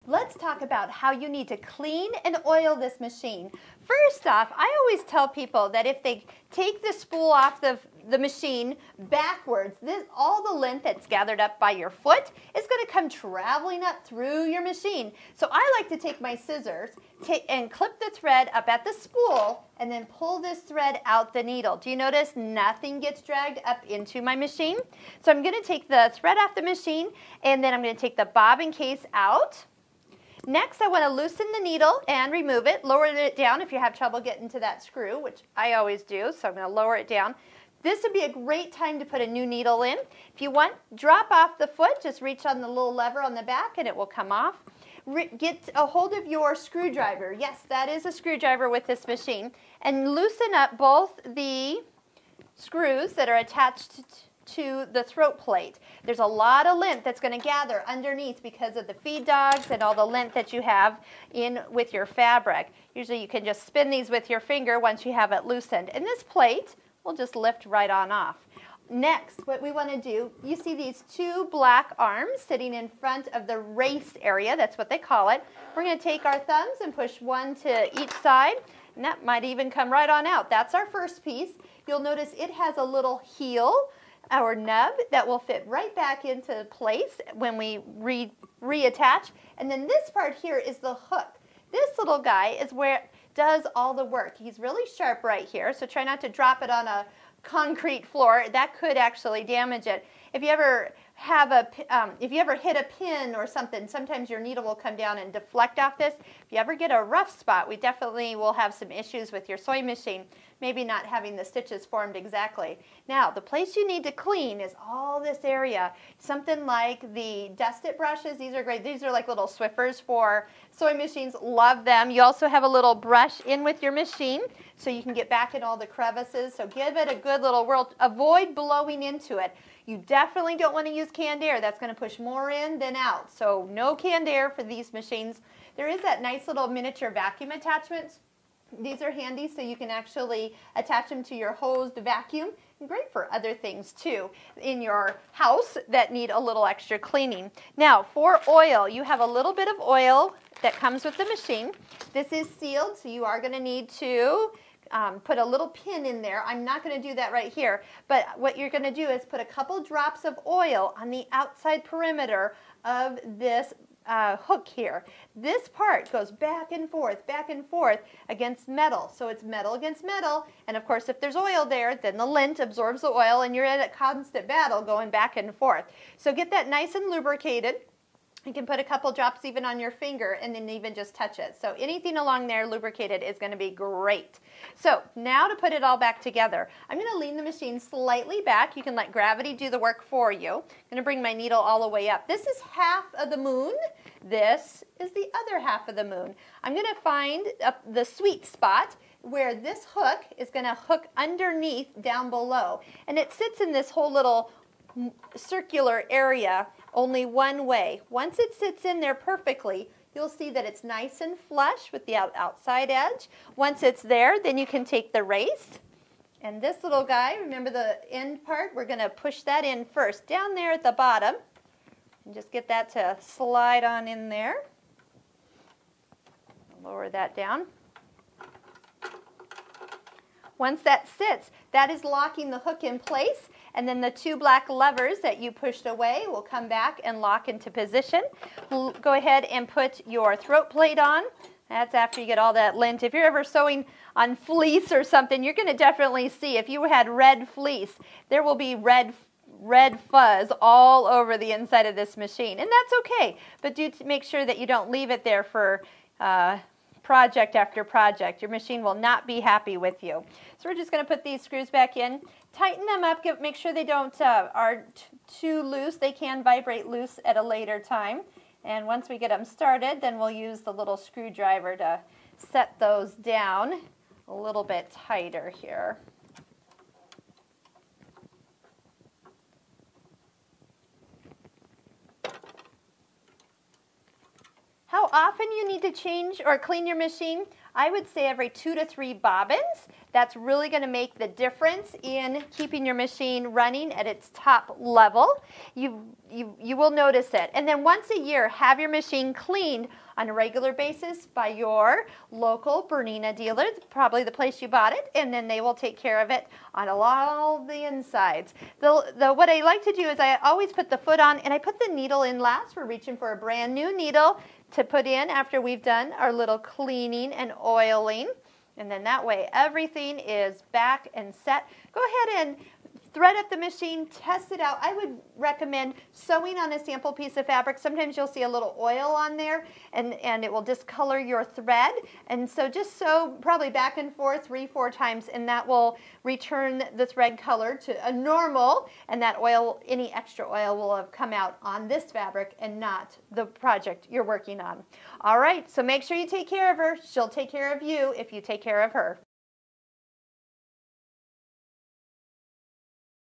Let's talk about how you need to clean and oil this machine. First off, I always tell people that if they take the spool off the machine backwards, all the lint that's gathered up by your foot is going to come traveling up through your machine. So I like to take my scissors and clip the thread up at the spool and then pull this thread out the needle. Do you notice nothing gets dragged up into my machine? So I'm going to take the thread off the machine and then I'm going to take the bobbin case out. Next, I want to loosen the needle and remove it. Lower it down if you have trouble getting to that screw, which I always do, so I'm going to lower it down. This would be a great time to put a new needle in. If you want, drop off the foot, just reach on the little lever on the back and it will come off. Get a hold of your screwdriver. Yes, that is a screwdriver with this machine. And loosen up both the screws that are attached to the throat plate. There's a lot of lint that's going to gather underneath because of the feed dogs and all the lint that you have in with your fabric. Usually you can just spin these with your finger once you have it loosened. And this plate will just lift right on off. Next, what we want to do, you see these two black arms sitting in front of the race area. That's what they call it. We're going to take our thumbs and push one to each side. And that might even come right on out. That's our first piece. You'll notice it has a little heel, our nub, that will fit right back into place when we reattach. And then this part here is the hook. This little guy is where it does all the work. He's really sharp right here, so try not to drop it on a concrete floor. That could actually damage it. If you ever hit a pin or something, sometimes your needle will come down and deflect off this. If you ever get a rough spot, we definitely will have some issues with your sewing machine, maybe not having the stitches formed exactly. Now, the place you need to clean is all this area. Something like the dust it brushes. These are great. These are like little Swiffers for sewing machines. Love them. You also have a little brush in with your machine so you can get back in all the crevices. So give it a good little whirl. Avoid blowing into it. You definitely don't want to use canned air. That's going to push more in than out. So no canned air for these machines. There is that nice little miniature vacuum attachment. These are handy so you can actually attach them to your hosed vacuum. And great for other things too in your house that need a little extra cleaning. Now for oil, you have a little bit of oil that comes with the machine. This is sealed, so you are going to need to put a little pin in there. I'm not going to do that right here, but what you're going to do is put a couple drops of oil on the outside perimeter of this hook here. This part goes back and forth against metal. So it's metal against metal, and of course if there's oil there, then the lint absorbs the oil and you're in a constant battle going back and forth. So get that nice and lubricated. You can put a couple drops even on your finger and then even just touch it. So anything along there lubricated is going to be great. So now to put it all back together, I'm going to lean the machine slightly back. You can let gravity do the work for you. I'm going to bring my needle all the way up. This is half of the moon. This is the other half of the moon. I'm going to find the sweet spot where this hook is going to hook underneath down below. And it sits in this whole little circular area only one way. Once it sits in there perfectly, you'll see that it's nice and flush with the outside edge. Once it's there, then you can take the race. And this little guy, remember the end part? We're going to push that in first, down there at the bottom. And just get that to slide on in there. Lower that down. Once that sits, that is locking the hook in place. And then the two black levers that you pushed away will come back and lock into position. We'll go ahead and put your throat plate on. That's after you get all that lint. If you're ever sewing on fleece or something, you're going to definitely see, if you had red fleece, there will be red fuzz all over the inside of this machine. And that's okay, but do make sure that you don't leave it there for project after project. Your machine will not be happy with you. So we're just going to put these screws back in. Tighten them up, make sure they don't are too loose. They can vibrate loose at a later time. And once we get them started, then we'll use the little screwdriver to set those down a little bit tighter here. How often you need to change or clean your machine? I would say every 2 to 3 bobbins. That's really going to make the difference in keeping your machine running at its top level. You will notice it. And then once a year, have your machine cleaned on a regular basis by your local Bernina dealer, probably the place you bought it, and then they will take care of it on all the insides. What I like to do is I always put the foot on and I put the needle in last. We're reaching for a brand new needle to put in after we've done our little cleaning and oiling. And then that way everything is back and set. Go ahead and thread up the machine, test it out. I would recommend sewing on a sample piece of fabric. Sometimes you'll see a little oil on there and it will discolor your thread. And so just sew probably back and forth 3-4 times and that will return the thread color to a normal, and that oil, any extra oil will have come out on this fabric and not the project you're working on. All right, so make sure you take care of her. She'll take care of you if you take care of her.